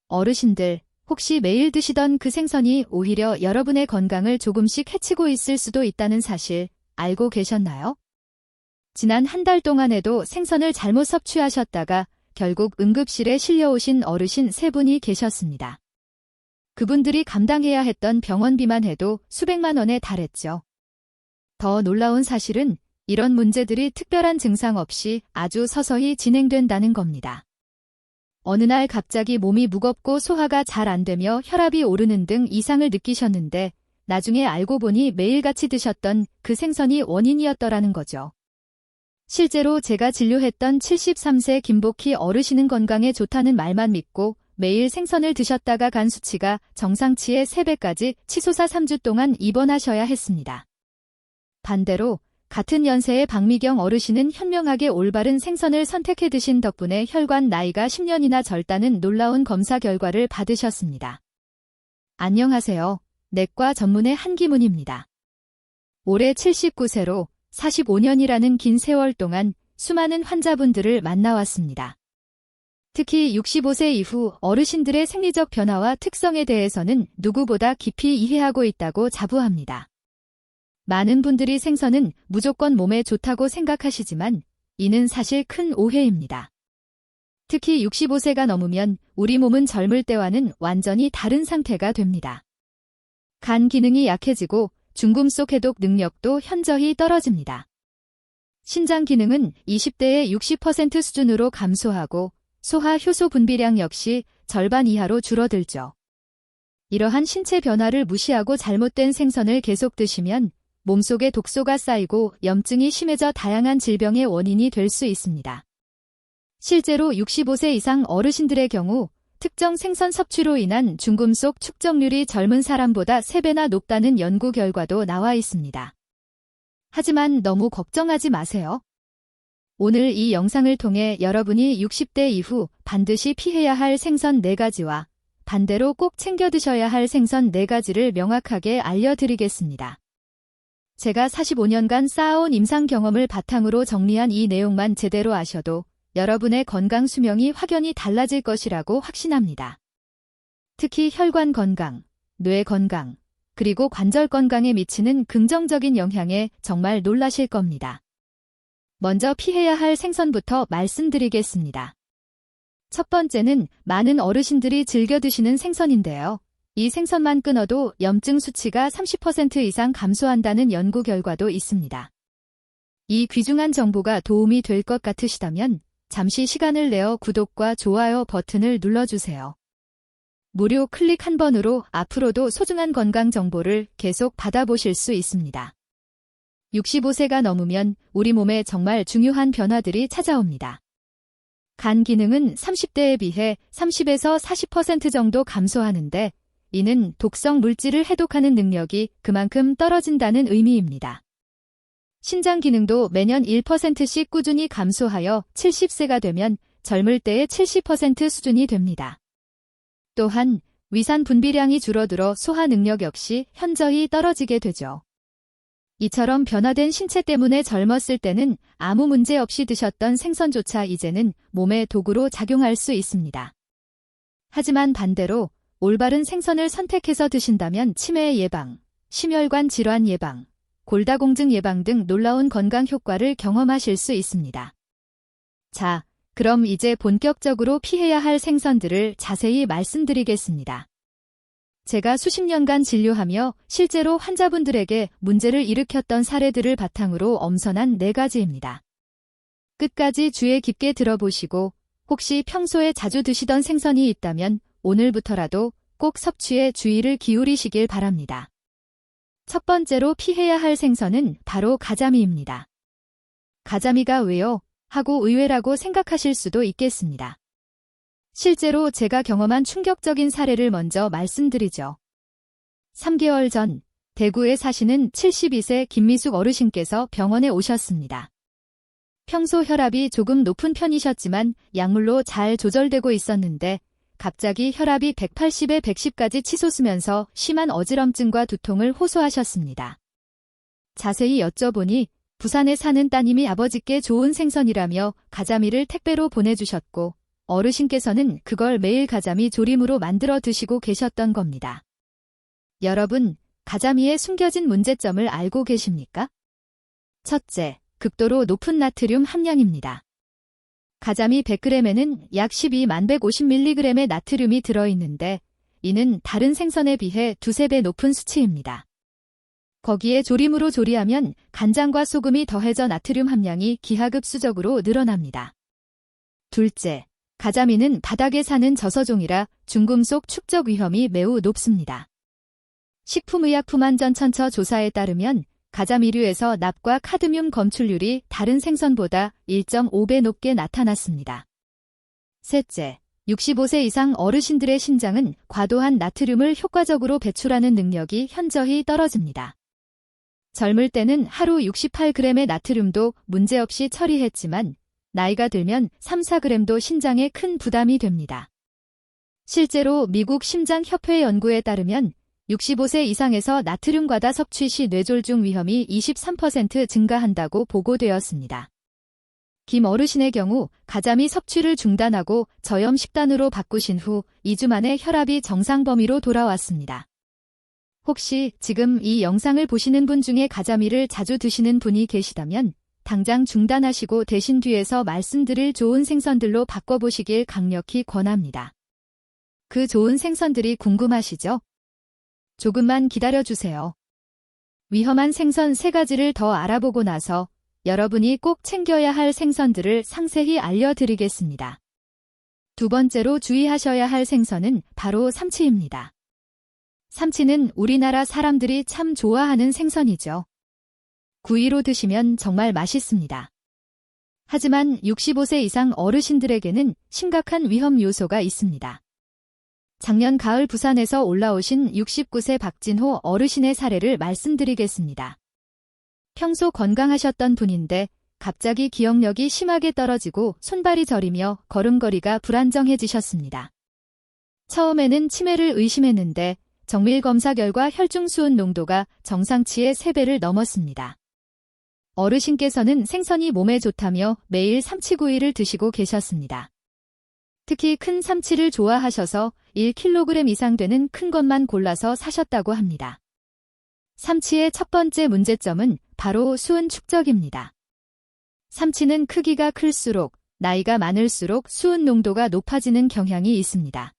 어르신들, 혹시 매일 드시던 그 생선이 오히려 여러분의 건강을 조금씩 해치고 있을 수도 있다는 사실 알고 계셨나요? 지난 한 달 동안에도 생선을 잘못 섭취하셨다가 결국 응급실에 실려오신 어르신 3분이 계셨습니다. 그분들이 감당해야 했던 병원비만 해도 수백만 원에 달했죠. 더 놀라운 사실은 이런 문제들이 특별한 증상 없이 아주 서서히 진행된다는 겁니다. 어느 날 갑자기 몸이 무겁고 소화가 잘 안 되며 혈압이 오르는 등 이상을 느끼셨는데 나중에 알고 보니 매일같이 드셨던 그 생선이 원인이었더라는 거죠. 실제로 제가 진료했던 73세 김복희 어르신은 건강에 좋다는 말만 믿고 매일 생선을 드셨다가 간 수치가 정상치의 3배까지 치솟아 3주 동안 입원하셔야 했습니다. 반대로 같은 연세의 박미경 어르신은 현명하게 올바른 생선을 선택해 드신 덕분에 혈관 나이가 10년이나 젊다는 놀라운 검사 결과를 받으셨습니다. 안녕하세요. 내과 전문의 한기문입니다. 올해 79세로 45년이라는 긴 세월 동안 수많은 환자분들을 만나왔습니다. 특히 65세 이후 어르신들의 생리적 변화와 특성에 대해서는 누구보다 깊이 이해하고 있다고 자부합니다. 많은 분들이 생선은 무조건 몸에 좋다고 생각하시지만 이는 사실 큰 오해입니다. 특히 65세가 넘으면 우리 몸은 젊을 때와는 완전히 다른 상태가 됩니다. 간 기능이 약해지고 중금속 해독 능력도 현저히 떨어집니다. 신장 기능은 20대의 60% 수준으로 감소하고 소화 효소 분비량 역시 절반 이하로 줄어들죠. 이러한 신체 변화를 무시하고 잘못된 생선을 계속 드시면 몸속에 독소가 쌓이고 염증이 심해져 다양한 질병의 원인이 될 수 있습니다. 실제로 65세 이상 어르신들의 경우 특정 생선 섭취로 인한 중금속 축적률이 젊은 사람보다 3배나 높다는 연구 결과도 나와 있습니다. 하지만 너무 걱정하지 마세요. 오늘 이 영상을 통해 여러분이 60대 이후 반드시 피해야 할 생선 4가지와 반대로 꼭 챙겨 드셔야 할 생선 4가지를 명확하게 알려드리겠습니다. 제가 45년간 쌓아온 임상 경험을 바탕으로 정리한 이 내용만 제대로 아셔도 여러분의 건강 수명이 확연히 달라질 것이라고 확신합니다. 특히 혈관 건강, 뇌 건강, 그리고 관절 건강에 미치는 긍정적인 영향에 정말 놀라실 겁니다. 먼저 피해야 할 생선부터 말씀드리겠습니다. 첫 번째는 많은 어르신들이 즐겨 드시는 생선인데요. 이 생선만 끊어도 염증 수치가 30% 이상 감소한다는 연구 결과도 있습니다. 이 귀중한 정보가 도움이 될 것 같으시다면 잠시 시간을 내어 구독과 좋아요 버튼을 눌러주세요. 무료 클릭 한 번으로 앞으로도 소중한 건강 정보를 계속 받아보실 수 있습니다. 65세가 넘으면 우리 몸에 정말 중요한 변화들이 찾아옵니다. 간 기능은 30대에 비해 30에서 40% 정도 감소하는데 이는 독성 물질을 해독하는 능력이 그만큼 떨어진다는 의미입니다. 신장 기능도 매년 1%씩 꾸준히 감소하여 70세가 되면 젊을 때의 70% 수준이 됩니다. 또한 위산 분비량이 줄어들어 소화 능력 역시 현저히 떨어지게 되죠. 이처럼 변화된 신체 때문에 젊었을 때는 아무 문제 없이 드셨던 생선조차 이제는 몸의 도구로 작용할 수 있습니다. 하지만 반대로 올바른 생선을 선택해서 드신다면 치매 예방, 심혈관 질환 예방, 골다공증 예방 등 놀라운 건강 효과를 경험하실 수 있습니다. 자, 그럼 이제 본격적으로 피해야 할 생선들을 자세히 말씀드리겠습니다. 제가 수십 년간 진료하며 실제로 환자분들에게 문제를 일으켰던 사례들을 바탕으로 엄선한 4가지입니다. 끝까지 주의 깊게 들어보시고 혹시 평소에 자주 드시던 생선이 있다면 오늘부터라도 꼭 섭취에 주의를 기울이시길 바랍니다. 첫 번째로 피해야 할 생선은 바로 가자미입니다. 가자미가 왜요? 하고 의외라고 생각하실 수도 있겠습니다. 실제로 제가 경험한 충격적인 사례를 먼저 말씀드리죠. 3개월 전 대구에 사시는 72세 김미숙 어르신께서 병원에 오셨습니다. 평소 혈압이 조금 높은 편이셨지만 약물로 잘 조절되고 있었는데 갑자기 혈압이 180에 110까지 치솟으면서 심한 어지럼증과 두통을 호소하셨습니다. 자세히 여쭤보니 부산에 사는 따님이 아버지께 좋은 생선이라며 가자미를 택배로 보내주셨고 어르신께서는 그걸 매일 가자미 조림으로 만들어 드시고 계셨던 겁니다. 여러분, 가자미의 숨겨진 문제점을 알고 계십니까? 첫째, 극도로 높은 나트륨 함량입니다. 가자미 100g에는 약 12만 150mg의 나트륨이 들어있는데 이는 다른 생선에 비해 두세 배 높은 수치입니다. 거기에 조림으로 조리하면 간장과 소금이 더해져 나트륨 함량이 기하급수적으로 늘어납니다. 둘째, 가자미는 바닥에 사는 저서종이라 중금속 축적 위험이 매우 높습니다. 식품의약품안전처 조사에 따르면 가자미류에서 납과 카드뮴 검출률이 다른 생선보다 1.5배 높게 나타났습니다. 셋째, 65세 이상 어르신들의 신장은 과도한 나트륨을 효과적으로 배출하는 능력이 현저히 떨어집니다. 젊을 때는 하루 68g의 나트륨도 문제없이 처리했지만 나이가 들면 3-4g도 신장에 큰 부담이 됩니다. 실제로 미국 심장협회 연구에 따르면 65세 이상에서 나트륨 과다 섭취 시 뇌졸중 위험이 23% 증가한다고 보고되었습니다. 김 어르신의 경우 가자미 섭취를 중단하고 저염 식단으로 바꾸신 후 2주 만에 혈압이 정상 범위로 돌아왔습니다. 혹시 지금 이 영상을 보시는 분 중에 가자미를 자주 드시는 분이 계시다면 당장 중단하시고 대신 뒤에서 말씀드릴 좋은 생선들로 바꿔보시길 강력히 권합니다. 그 좋은 생선들이 궁금하시죠? 조금만 기다려주세요. 위험한 생선 3가지를 더 알아보고 나서 여러분이 꼭 챙겨야 할 생선들을 상세히 알려드리겠습니다. 두 번째로 주의하셔야 할 생선은 바로 삼치입니다. 삼치는 우리나라 사람들이 참 좋아하는 생선이죠. 구이로 드시면 정말 맛있습니다. 하지만 65세 이상 어르신들에게는 심각한 위험 요소가 있습니다. 작년 가을 부산에서 올라오신 69세 박진호 어르신의 사례를 말씀드리겠습니다. 평소 건강하셨던 분인데 갑자기 기억력이 심하게 떨어지고 손발이 저리며 걸음걸이가 불안정해지셨습니다. 처음에는 치매를 의심했는데 정밀 검사 결과 혈중수은 농도가 정상치의 3배를 넘었습니다. 어르신께서는 생선이 몸에 좋다며 매일 삼치구이를 드시고 계셨습니다. 특히 큰 삼치를 좋아하셔서 1kg 이상 되는 큰 것만 골라서 사셨다고 합니다. 삼치의 첫 번째 문제점은 바로 수은 축적입니다. 삼치는 크기가 클수록 나이가 많을수록 수은 농도가 높아지는 경향이 있습니다.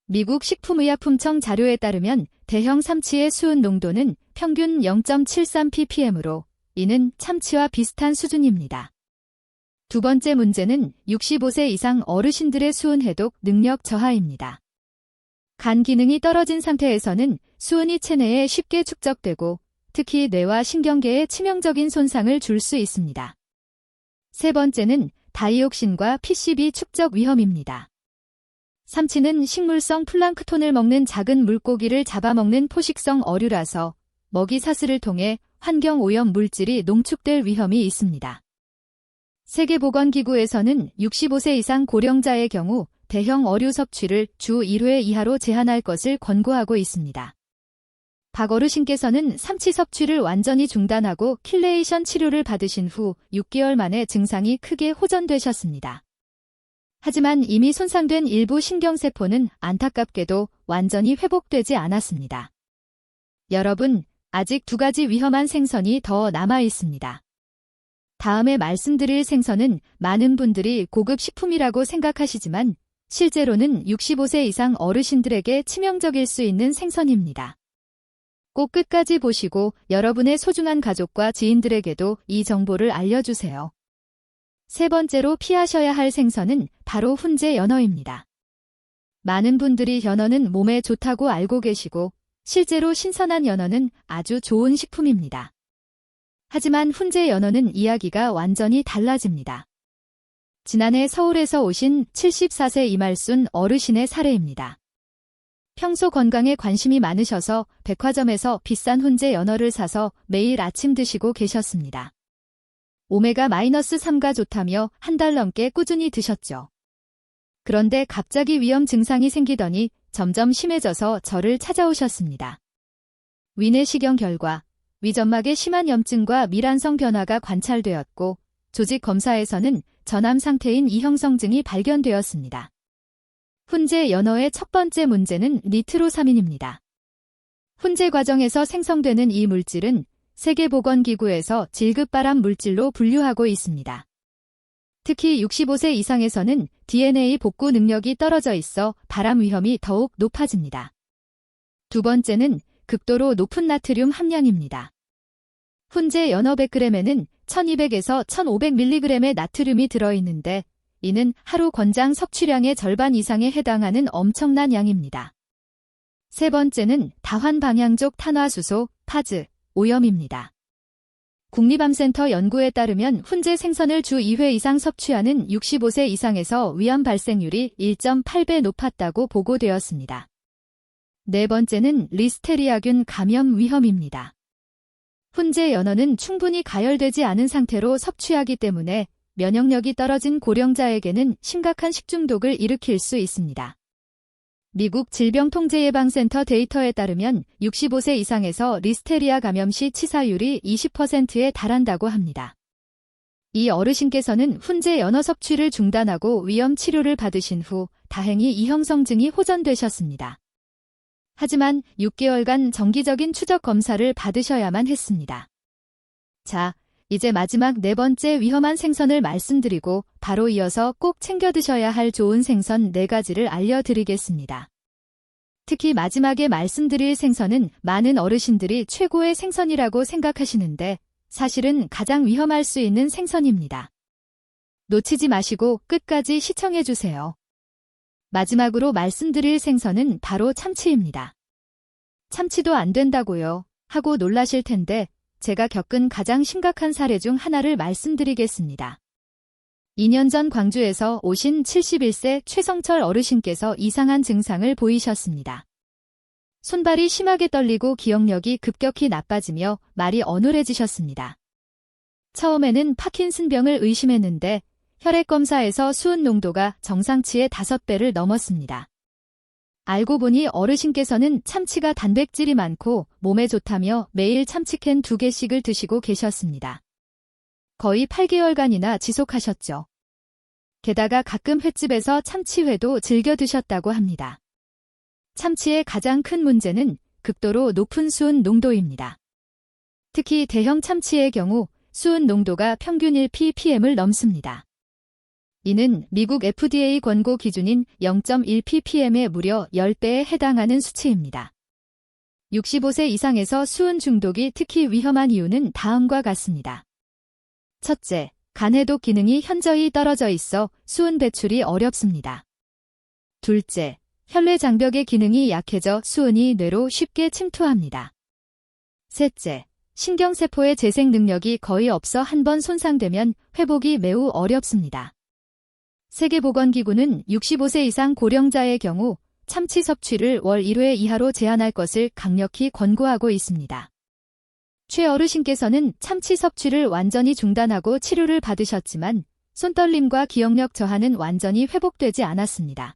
미국 식품의약품청 자료에 따르면 대형 삼치의 수은 농도는 평균 0.73ppm으로 이는 참치와 비슷한 수준입니다. 두 번째 문제는 65세 이상 어르신들의 수은 해독 능력 저하입니다. 간 기능이 떨어진 상태에서는 수은이 체내에 쉽게 축적되고 특히 뇌와 신경계에 치명적인 손상을 줄 수 있습니다. 세 번째는 다이옥신과 PCB 축적 위험입니다. 삼치는 식물성 플랑크톤을 먹는 작은 물고기를 잡아먹는 포식성 어류라서 먹이 사슬을 통해 환경오염 물질이 농축될 위험이 있습니다. 세계보건기구에서는 65세 이상 고령자의 경우 대형 어류 섭취를 주 1회 이하로 제한할 것을 권고하고 있습니다. 박 어르신께서는 삼치 섭취를 완전히 중단하고 킬레이션 치료를 받으신 후 6개월 만에 증상이 크게 호전되셨습니다. 하지만 이미 손상된 일부 신경세포는 안타깝게도 완전히 회복되지 않았습니다. 여러분, 아직 2가지 위험한 생선이 더 남아 있습니다. 다음에 말씀드릴 생선은 많은 분들이 고급 식품이라고 생각하시지만 실제로는 65세 이상 어르신들에게 치명적일 수 있는 생선입니다. 꼭 끝까지 보시고 여러분의 소중한 가족과 지인들에게도 이 정보를 알려주세요. 세 번째로 피하셔야 할 생선은 바로 훈제 연어입니다. 많은 분들이 연어는 몸에 좋다고 알고 계시고 실제로 신선한 연어는 아주 좋은 식품입니다. 하지만 훈제 연어는 이야기가 완전히 달라집니다. 지난해 서울에서 오신 74세 이말순 어르신의 사례입니다. 평소 건강에 관심이 많으셔서 백화점에서 비싼 훈제 연어를 사서 매일 아침 드시고 계셨습니다. 오메가-3가 좋다며 한 달 넘게 꾸준히 드셨죠. 그런데 갑자기 위험 증상이 생기더니 점점 심해져서 저를 찾아오셨습니다. 위내시경 결과 위점막에 심한 염증과 미란성 변화가 관찰되었고 조직 검사에서는 전암 상태인 이형성증이 발견되었습니다. 훈제 연어의 첫 번째 문제는 니트로사민입니다. 훈제 과정에서 생성되는 이 물질은 세계보건기구에서 질급발암 물질로 분류하고 있습니다. 특히 65세 이상에서는 DNA 복구 능력이 떨어져 있어 발암 위험이 더욱 높아집니다. 두 번째는 극도로 높은 나트륨 함량입니다. 훈제 연어 100g에는 1200에서 1500mg의 나트륨이 들어있는데 이는 하루 권장 섭취량의 절반 이상에 해당하는 엄청난 양입니다. 세 번째는 다환방향족 탄화수소, 파즈, 오염입니다. 국립암센터 연구에 따르면 훈제 생선을 주 2회 이상 섭취하는 65세 이상에서 위암 발생률이 1.8배 높았다고 보고되었습니다. 네 번째는 리스테리아균 감염 위험입니다. 훈제 연어는 충분히 가열되지 않은 상태로 섭취하기 때문에 면역력이 떨어진 고령자에게는 심각한 식중독을 일으킬 수 있습니다. 미국 질병통제예방센터 데이터에 따르면 65세 이상에서 리스테리아 감염 시 치사율이 20%에 달한다고 합니다. 이 어르신께서는 훈제 연어 섭취를 중단하고 위험 치료를 받으신 후 다행히 이형성증이 호전되셨습니다. 하지만 6개월간 정기적인 추적 검사를 받으셔야만 했습니다. 자, 이제 마지막 네 번째 위험한 생선을 말씀드리고 바로 이어서 꼭 챙겨 드셔야 할 좋은 생선 4가지를 알려드리겠습니다. 특히 마지막에 말씀드릴 생선은 많은 어르신들이 최고의 생선이라고 생각하시는데 사실은 가장 위험할 수 있는 생선입니다. 놓치지 마시고 끝까지 시청해주세요. 마지막으로 말씀드릴 생선은 바로 참치입니다. 참치도 안 된다고요? 하고 놀라실 텐데 제가 겪은 가장 심각한 사례 중 하나를 말씀드리겠습니다. 2년 전 광주에서 오신 71세 최성철 어르신께서 이상한 증상을 보이셨습니다. 손발이 심하게 떨리고 기억력이 급격히 나빠지며 말이 어눌해지셨습니다. 처음에는 파킨슨병을 의심했는데 혈액검사에서 수은 농도가 정상치의 5배를 넘었습니다. 알고 보니 어르신께서는 참치가 단백질이 많고 몸에 좋다며 매일 참치캔 2개씩을 드시고 계셨습니다. 거의 8개월간이나 지속하셨죠. 게다가 가끔 횟집에서 참치회도 즐겨 드셨다고 합니다. 참치의 가장 큰 문제는 극도로 높은 수은 농도입니다. 특히 대형 참치의 경우 수은 농도가 평균 1ppm을 넘습니다. 이는 미국 FDA 권고 기준인 0.1ppm의 무려 10배에 해당하는 수치입니다. 65세 이상에서 수은 중독이 특히 위험한 이유는 다음과 같습니다. 첫째, 간 해독 기능이 현저히 떨어져 있어 수은 배출이 어렵습니다. 둘째, 혈내 장벽의 기능이 약해져 수은이 뇌로 쉽게 침투합니다. 셋째, 신경세포의 재생 능력이 거의 없어 한번 손상되면 회복이 매우 어렵습니다. 세계보건기구는 65세 이상 고령자의 경우 참치 섭취를 월 1회 이하로 제한할 것을 강력히 권고하고 있습니다. 최 어르신께서는 참치 섭취를 완전히 중단하고 치료를 받으셨지만 손떨림과 기억력 저하는 완전히 회복되지 않았습니다.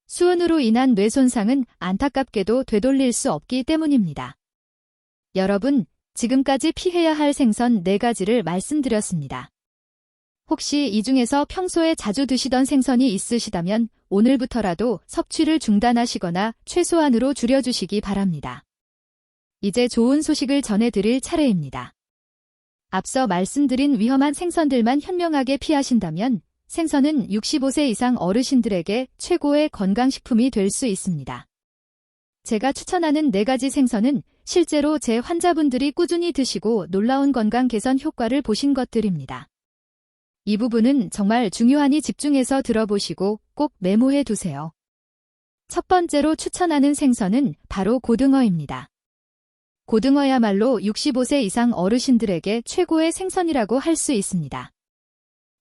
수은으로 인한 뇌 손상은 안타깝게도 되돌릴 수 없기 때문입니다. 여러분, 지금까지 피해야 할 생선 4가지를 말씀드렸습니다. 혹시 이 중에서 평소에 자주 드시던 생선이 있으시다면 오늘부터라도 섭취를 중단하시거나 최소한으로 줄여주시기 바랍니다. 이제 좋은 소식을 전해드릴 차례입니다. 앞서 말씀드린 위험한 생선들만 현명하게 피하신다면 생선은 65세 이상 어르신들에게 최고의 건강식품이 될 수 있습니다. 제가 추천하는 4가지 생선은 실제로 제 환자분들이 꾸준히 드시고 놀라운 건강 개선 효과를 보신 것들입니다. 이 부분은 정말 중요하니 집중해서 들어보시고 꼭 메모해 두세요. 첫 번째로 추천하는 생선은 바로 고등어입니다. 고등어야말로 65세 이상 어르신들에게 최고의 생선이라고 할 수 있습니다.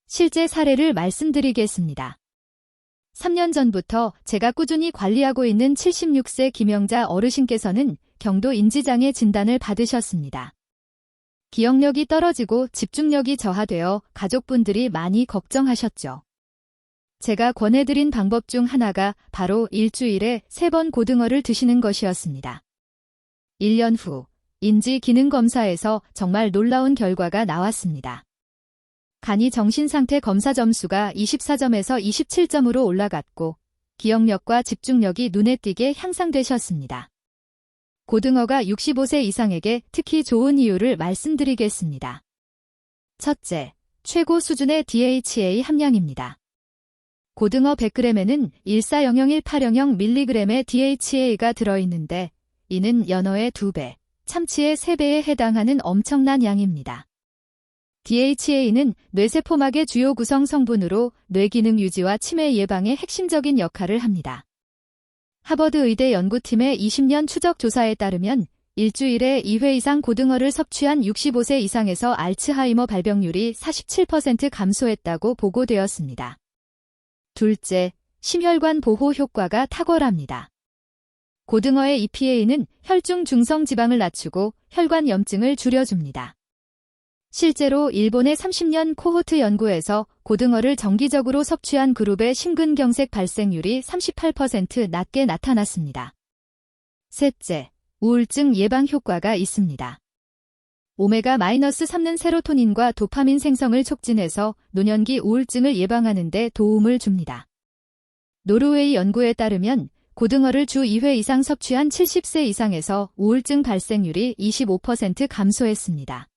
실제 사례를 말씀드리겠습니다. 3년 전부터 제가 꾸준히 관리하고 있는 76세 김영자 어르신께서는 경도 인지장애 진단을 받으셨습니다. 기억력이 떨어지고 집중력이 저하되어 가족분들이 많이 걱정하셨죠. 제가 권해드린 방법 중 하나가 바로 일주일에 3번 고등어를 드시는 것이었습니다. 1년 후 인지 기능 검사에서 정말 놀라운 결과가 나왔습니다. 간이 정신상태 검사 점수가 24점에서 27점으로 올라갔고 기억력과 집중력이 눈에 띄게 향상되셨습니다. 고등어가 65세 이상에게 특히 좋은 이유를 말씀드리겠습니다. 첫째, 최고 수준의 DHA 함량입니다. 고등어 100g에는 14001800mg의 DHA가 들어있는데 이는 연어의 2배, 참치의 3배에 해당하는 엄청난 양입니다. DHA는 뇌세포막의 주요 구성 성분으로 뇌기능 유지와 치매 예방에 핵심적인 역할을 합니다. 하버드 의대 연구팀의 20년 추적 조사에 따르면 일주일에 2회 이상 고등어를 섭취한 65세 이상에서 알츠하이머 발병률이 47% 감소했다고 보고되었습니다. 둘째, 심혈관 보호 효과가 탁월합니다. 고등어의 EPA는 혈중 중성 지방을 낮추고 혈관 염증을 줄여줍니다. 실제로 일본의 30년 코호트 연구에서 고등어를 정기적으로 섭취한 그룹의 심근경색 발생률이 38% 낮게 나타났습니다. 셋째, 우울증 예방 효과가 있습니다. 오메가-3는 세로토닌과 도파민 생성을 촉진해서 노년기 우울증을 예방하는 데 도움을 줍니다. 노르웨이 연구에 따르면 고등어를 주 2회 이상 섭취한 70세 이상에서 우울증 발생률이 25% 감소했습니다.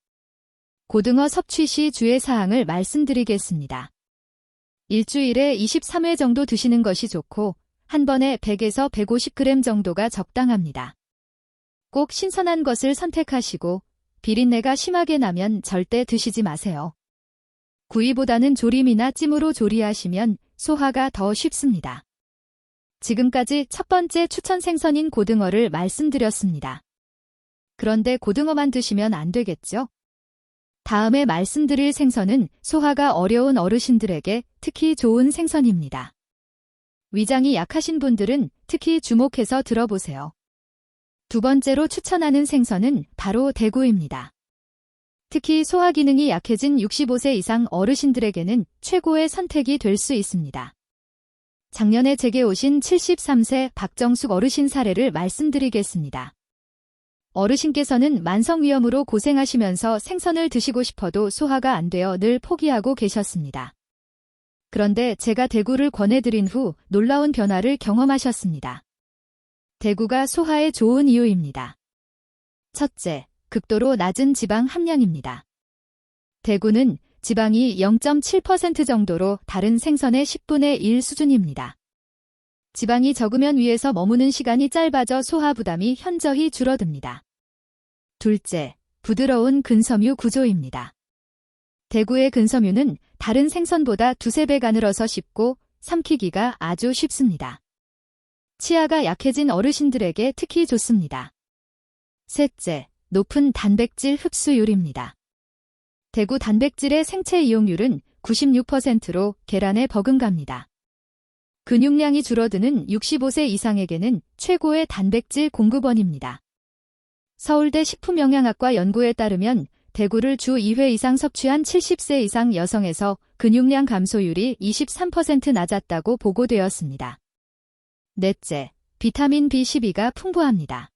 고등어 섭취 시 주의 사항을 말씀드리겠습니다. 일주일에 23회 정도 드시는 것이 좋고 한 번에 100에서 150g 정도가 적당합니다. 꼭 신선한 것을 선택하시고 비린내가 심하게 나면 절대 드시지 마세요. 구이보다는 조림이나 찜으로 조리하시면 소화가 더 쉽습니다. 지금까지 첫 번째 추천 생선인 고등어를 말씀드렸습니다. 그런데 고등어만 드시면 안 되겠죠? 다음에 말씀드릴 생선은 소화가 어려운 어르신들에게 특히 좋은 생선입니다. 위장이 약하신 분들은 특히 주목해서 들어보세요. 두 번째로 추천하는 생선은 바로 대구입니다. 특히 소화 기능이 약해진 65세 이상 어르신들에게는 최고의 선택이 될 수 있습니다. 작년에 제게 오신 73세 박정숙 어르신 사례를 말씀드리겠습니다. 어르신께서는 만성위염으로 고생하시면서 생선을 드시고 싶어도 소화가 안 되어 늘 포기하고 계셨습니다. 그런데 제가 대구를 권해드린 후 놀라운 변화를 경험하셨습니다. 대구가 소화에 좋은 이유입니다. 첫째, 극도로 낮은 지방 함량입니다. 대구는 지방이 0.7% 정도로 다른 생선의 10분의 1 수준입니다. 지방이 적으면 위에서 머무는 시간이 짧아져 소화 부담이 현저히 줄어듭니다. 둘째, 부드러운 근섬유 구조입니다. 대구의 근섬유는 다른 생선보다 2~3배 가늘어서 씹고 삼키기가 아주 쉽습니다. 치아가 약해진 어르신들에게 특히 좋습니다. 셋째, 높은 단백질 흡수율입니다. 대구 단백질의 생체 이용률은 96%로 계란에 버금갑니다. 근육량이 줄어드는 65세 이상에게는 최고의 단백질 공급원입니다. 서울대 식품영양학과 연구에 따르면 대구를 주 2회 이상 섭취한 70세 이상 여성에서 근육량 감소율이 23% 낮았다고 보고되었습니다. 넷째, 비타민 B12가 풍부합니다.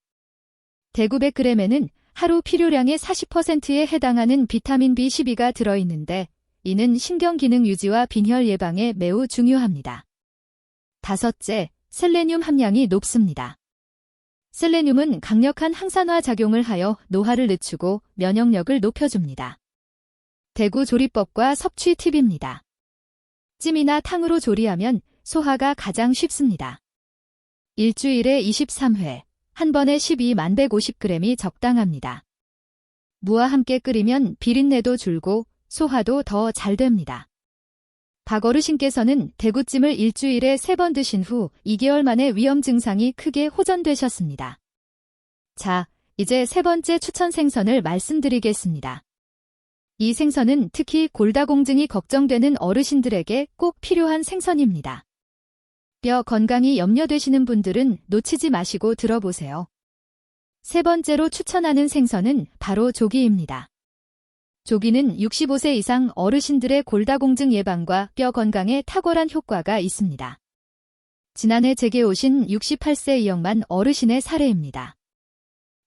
대구 100g에는 하루 필요량의 40%에 해당하는 비타민 B12가 들어있는데 이는 신경기능 유지와 빈혈 예방에 매우 중요합니다. 다섯째, 셀레늄 함량이 높습니다. 셀레늄은 강력한 항산화 작용을 하여 노화를 늦추고 면역력을 높여줍니다. 대구 조리법과 섭취 팁입니다. 찜이나 탕으로 조리하면 소화가 가장 쉽습니다. 일주일에 23회, 한 번에 12·150g이 적당합니다. 무와 함께 끓이면 비린내도 줄고 소화도 더 잘 됩니다. 박 어르신께서는 대구찜을 일주일에 3번 드신 후 2개월 만에 위염 증상이 크게 호전되셨습니다. 자, 이제 세 번째 추천 생선을 말씀드리겠습니다. 이 생선은 특히 골다공증이 걱정되는 어르신들에게 꼭 필요한 생선입니다. 뼈 건강이 염려되시는 분들은 놓치지 마시고 들어보세요. 세 번째로 추천하는 생선은 바로 조기입니다. 조기는 65세 이상 어르신들의 골다공증 예방과 뼈 건강에 탁월한 효과가 있습니다. 지난해 제게 오신 68세 이영만 어르신의 사례입니다.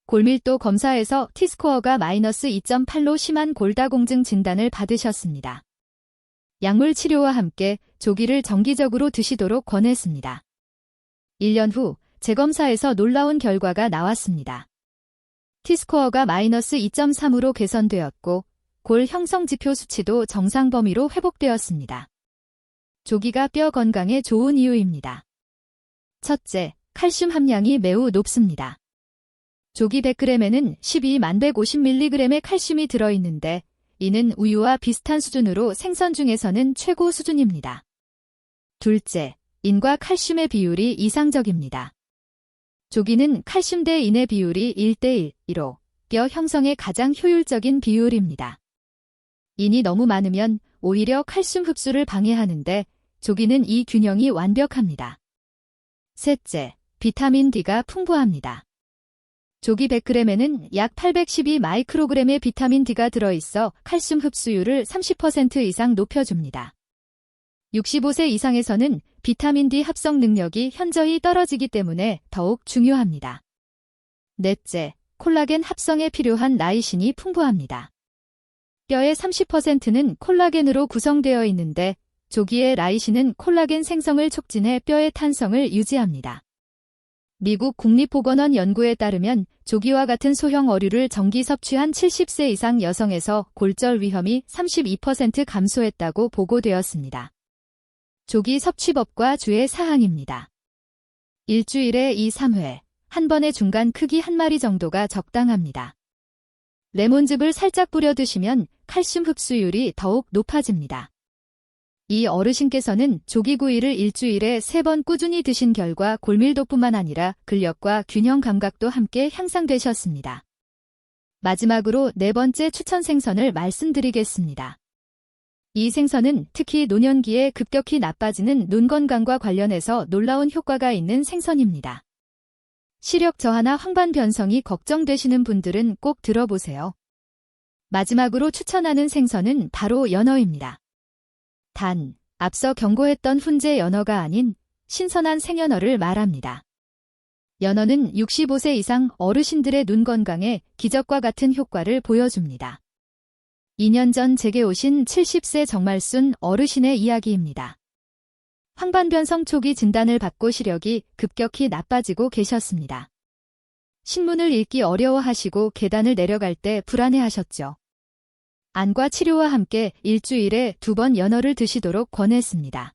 골밀도 검사에서 T스코어가 -2.8로 심한 골다공증 진단을 받으셨습니다. 약물 치료와 함께 조기를 정기적으로 드시도록 권했습니다. 1년 후 재검사에서 놀라운 결과가 나왔습니다. T스코어가 마이너스 2.3으로 개선되었고 골 형성 지표 수치도 정상 범위로 회복되었습니다. 조기가 뼈 건강에 좋은 이유입니다. 첫째, 칼슘 함량이 매우 높습니다. 조기 100g에는 12만 150mg의 칼슘이 들어있는데 이는 우유와 비슷한 수준으로 생선 중에서는 최고 수준입니다. 둘째, 인과 칼슘의 비율이 이상적입니다. 조기는 칼슘 대 인의 비율이 1:1로 뼈 형성에 가장 효율적인 비율입니다. 인이 너무 많으면 오히려 칼슘 흡수를 방해하는데 조기는 이 균형이 완벽합니다. 셋째, 비타민 D가 풍부합니다. 조기 100g에는 약 812 마이크로그램의 비타민 D가 들어있어 칼슘 흡수율을 30% 이상 높여줍니다. 65세 이상에서는 비타민 D 합성 능력이 현저히 떨어지기 때문에 더욱 중요합니다. 넷째, 콜라겐 합성에 필요한 나이신이 풍부합니다. 뼈의 30%는 콜라겐으로 구성되어 있는데 조기의 라이신은 콜라겐 생성을 촉진해 뼈의 탄성을 유지합니다. 미국 국립보건원 연구에 따르면 조기와 같은 소형 어류를 정기 섭취한 70세 이상 여성에서 골절 위험이 32% 감소했다고 보고되었습니다. 조기 섭취법과 주의 사항입니다. 일주일에 2-3회, 한 번의 중간 크기 한 마리 정도가 적당합니다. 레몬즙을 살짝 뿌려 드시면 칼슘 흡수율이 더욱 높아집니다. 이 어르신께서는 조기구이를 일주일에 3번 꾸준히 드신 결과 골밀도뿐만 아니라 근력과 균형 감각도 함께 향상되셨습니다. 마지막으로 네 번째 추천 생선을 말씀드리겠습니다. 이 생선은 특히 노년기에 급격히 나빠지는 눈 건강과 관련해서 놀라운 효과가 있는 생선입니다. 시력 저하나 황반 변성이 걱정되시는 분들은 꼭 들어보세요. 마지막으로 추천하는 생선은 바로 연어입니다. 단, 앞서 경고했던 훈제 연어가 아닌 신선한 생연어를 말합니다. 연어는 65세 이상 어르신들의 눈 건강에 기적과 같은 효과를 보여줍니다. 2년 전 제게 오신 70세 정말순 어르신의 이야기입니다. 황반변성 초기 진단을 받고 시력이 급격히 나빠지고 계셨습니다. 신문을 읽기 어려워하시고 계단을 내려갈 때 불안해하셨죠. 안과 치료와 함께 일주일에 2번 연어를 드시도록 권했습니다.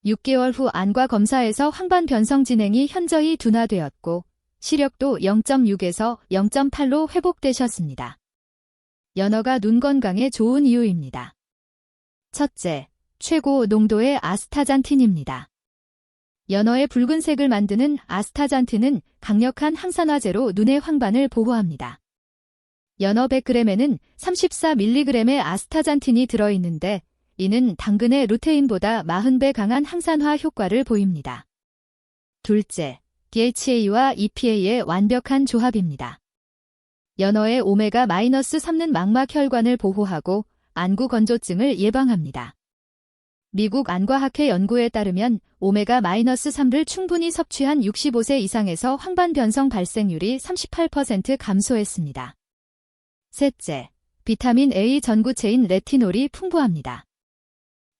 6개월 후 안과 검사에서 황반 변성 진행이 현저히 둔화되었고 시력도 0.6에서 0.8로 회복되셨습니다. 연어가 눈 건강에 좋은 이유입니다. 첫째, 최고 농도의 아스타잔틴입니다. 연어의 붉은색을 만드는 아스타잔틴은 강력한 항산화제로 눈의 황반을 보호합니다. 연어 100g에는 34mg의 아스타잔틴이 들어있는데 이는 당근의 루테인보다 40배 강한 항산화 효과를 보입니다. 둘째, DHA와 EPA의 완벽한 조합입니다. 연어의 오메가-3는 망막 혈관을 보호하고 안구 건조증을 예방합니다. 미국 안과학회 연구에 따르면 오메가-3를 충분히 섭취한 65세 이상에서 황반 변성 발생률이 38% 감소했습니다. 셋째, 비타민 A 전구체인 레티놀이 풍부합니다.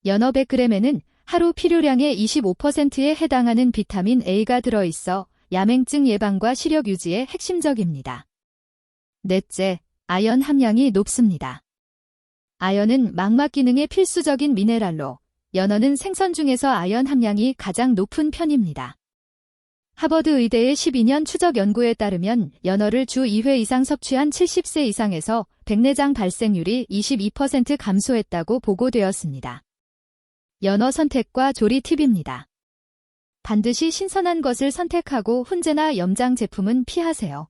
연어 100g에는 하루 필요량의 25%에 해당하는 비타민 A가 들어있어 야맹증 예방과 시력 유지에 핵심적입니다. 넷째, 아연 함량이 높습니다. 아연은 망막 기능에 필수적인 미네랄로 연어는 생선 중에서 아연 함량이 가장 높은 편입니다. 하버드 의대의 12년 추적 연구에 따르면 연어를 주 2회 이상 섭취한 70세 이상에서 백내장 발생률이 22% 감소했다고 보고되었습니다. 연어 선택과 조리 팁입니다. 반드시 신선한 것을 선택하고 훈제나 염장 제품은 피하세요.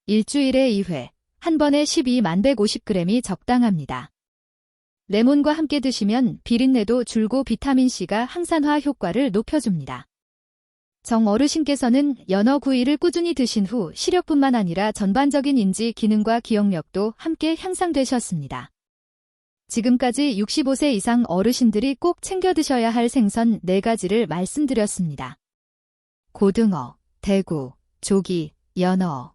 일주일에 2회, 한 번에 12만 150g이 적당합니다. 레몬과 함께 드시면 비린내도 줄고 비타민C가 항산화 효과를 높여줍니다. 정 어르신께서는 연어 구이를 꾸준히 드신 후 시력뿐만 아니라 전반적인 인지 기능과 기억력도 함께 향상되셨습니다. 지금까지 65세 이상 어르신들이 꼭 챙겨 드셔야 할 생선 4가지를 말씀드렸습니다. 고등어, 대구, 조기, 연어.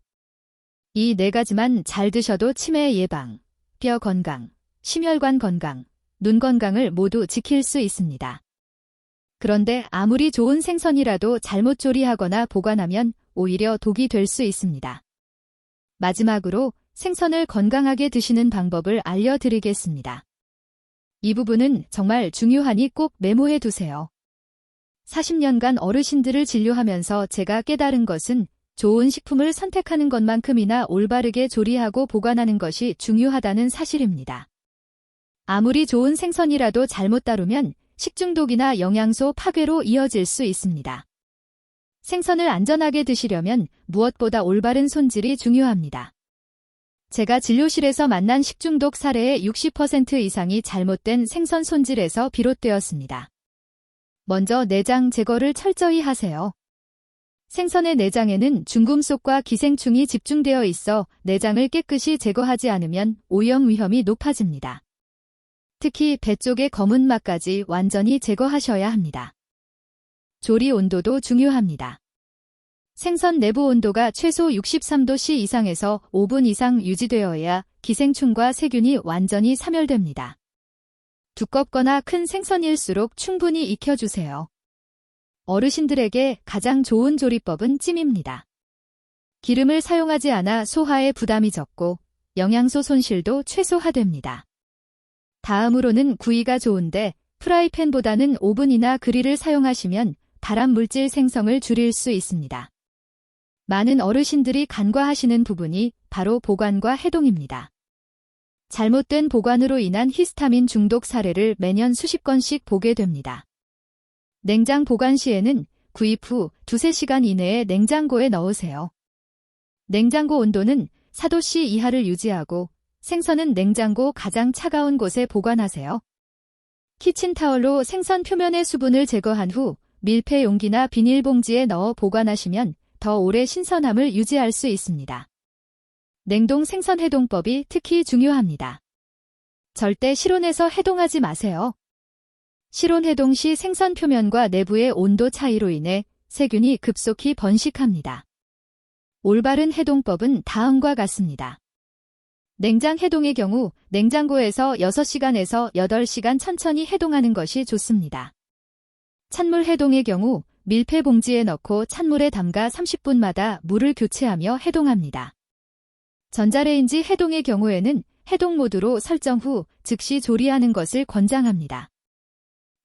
이 4가지만 잘 드셔도 치매 예방, 뼈 건강, 심혈관 건강, 눈 건강을 모두 지킬 수 있습니다. 그런데 아무리 좋은 생선이라도 잘못 조리하거나 보관하면 오히려 독이 될 수 있습니다. 마지막으로 생선을 건강하게 드시는 방법을 알려드리겠습니다. 이 부분은 정말 중요하니 꼭 메모해 두세요. 40년간 어르신들을 진료하면서 제가 깨달은 것은 좋은 식품을 선택하는 것만큼이나 올바르게 조리하고 보관하는 것이 중요하다는 사실입니다. 아무리 좋은 생선이라도 잘못 다루면 식중독이나 영양소 파괴로 이어질 수 있습니다. 생선을 안전하게 드시려면 무엇보다 올바른 손질이 중요합니다. 제가 진료실에서 만난 식중독 사례의 60% 이상이 잘못된 생선 손질에서 비롯되었습니다. 먼저 내장 제거를 철저히 하세요. 생선의 내장에는 중금속과 기생충이 집중되어 있어 내장을 깨끗이 제거하지 않으면 오염 위험이 높아집니다. 특히 배 쪽의 검은 막까지 완전히 제거하셔야 합니다. 조리 온도도 중요합니다. 생선 내부 온도가 최소 63도C 이상에서 5분 이상 유지되어야 기생충과 세균이 완전히 사멸됩니다. 두껍거나 큰 생선일수록 충분히 익혀주세요. 어르신들에게 가장 좋은 조리법은 찜입니다. 기름을 사용하지 않아 소화에 부담이 적고 영양소 손실도 최소화됩니다. 다음으로는 구이가 좋은데 프라이팬보다는 오븐이나 그릴을 사용하시면 발암 물질 생성을 줄일 수 있습니다. 많은 어르신들이 간과하시는 부분이 바로 보관과 해동입니다. 잘못된 보관으로 인한 히스타민 중독 사례를 매년 수십 건씩 보게 됩니다. 냉장 보관 시에는 구입 후 2-3시간 이내에 냉장고에 넣으세요. 냉장고 온도는 4도C 이하를 유지하고 생선은 냉장고 가장 차가운 곳에 보관하세요. 키친타월로 생선 표면의 수분을 제거한 후 밀폐 용기나 비닐봉지에 넣어 보관하시면 더 오래 신선함을 유지할 수 있습니다. 냉동 생선 해동법이 특히 중요합니다. 절대 실온에서 해동하지 마세요. 실온 해동 시 생선 표면과 내부의 온도 차이로 인해 세균이 급속히 번식합니다. 올바른 해동법은 다음과 같습니다. 냉장 해동의 경우 냉장고에서 6시간에서 8시간 천천히 해동하는 것이 좋습니다. 찬물 해동의 경우 밀폐 봉지에 넣고 찬물에 담가 30분마다 물을 교체하며 해동합니다. 전자레인지 해동의 경우에는 해동 모드로 설정 후 즉시 조리하는 것을 권장합니다.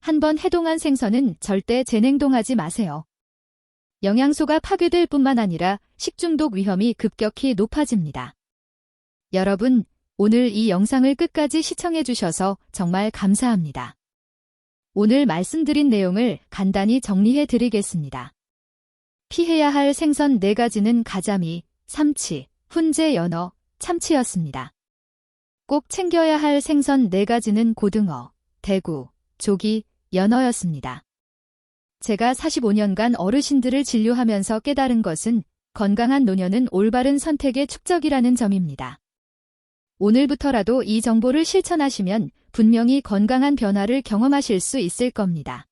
한번 해동한 생선은 절대 재냉동하지 마세요. 영양소가 파괴될 뿐만 아니라 식중독 위험이 급격히 높아집니다. 여러분, 오늘 이 영상을 끝까지 시청해 주셔서 정말 감사합니다. 오늘 말씀드린 내용을 간단히 정리해 드리겠습니다. 피해야 할 생선 4가지는 가자미, 삼치, 훈제, 연어, 참치였습니다. 꼭 챙겨야 할 생선 4가지는 고등어, 대구, 조기, 연어였습니다. 제가 45년간 어르신들을 진료하면서 깨달은 것은 건강한 노년은 올바른 선택의 축적이라는 점입니다. 오늘부터라도 이 정보를 실천하시면 분명히 건강한 변화를 경험하실 수 있을 겁니다.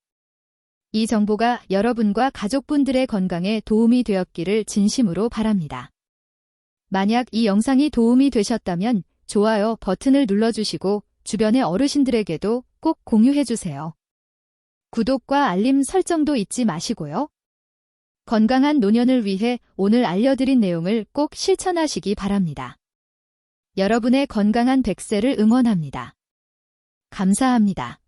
이 정보가 여러분과 가족분들의 건강에 도움이 되었기를 진심으로 바랍니다. 만약 이 영상이 도움이 되셨다면 좋아요 버튼을 눌러주시고 주변의 어르신들에게도 꼭 공유해주세요. 구독과 알림 설정도 잊지 마시고요. 건강한 노년을 위해 오늘 알려드린 내용을 꼭 실천하시기 바랍니다. 여러분의 건강한 100세를 응원합니다. 감사합니다.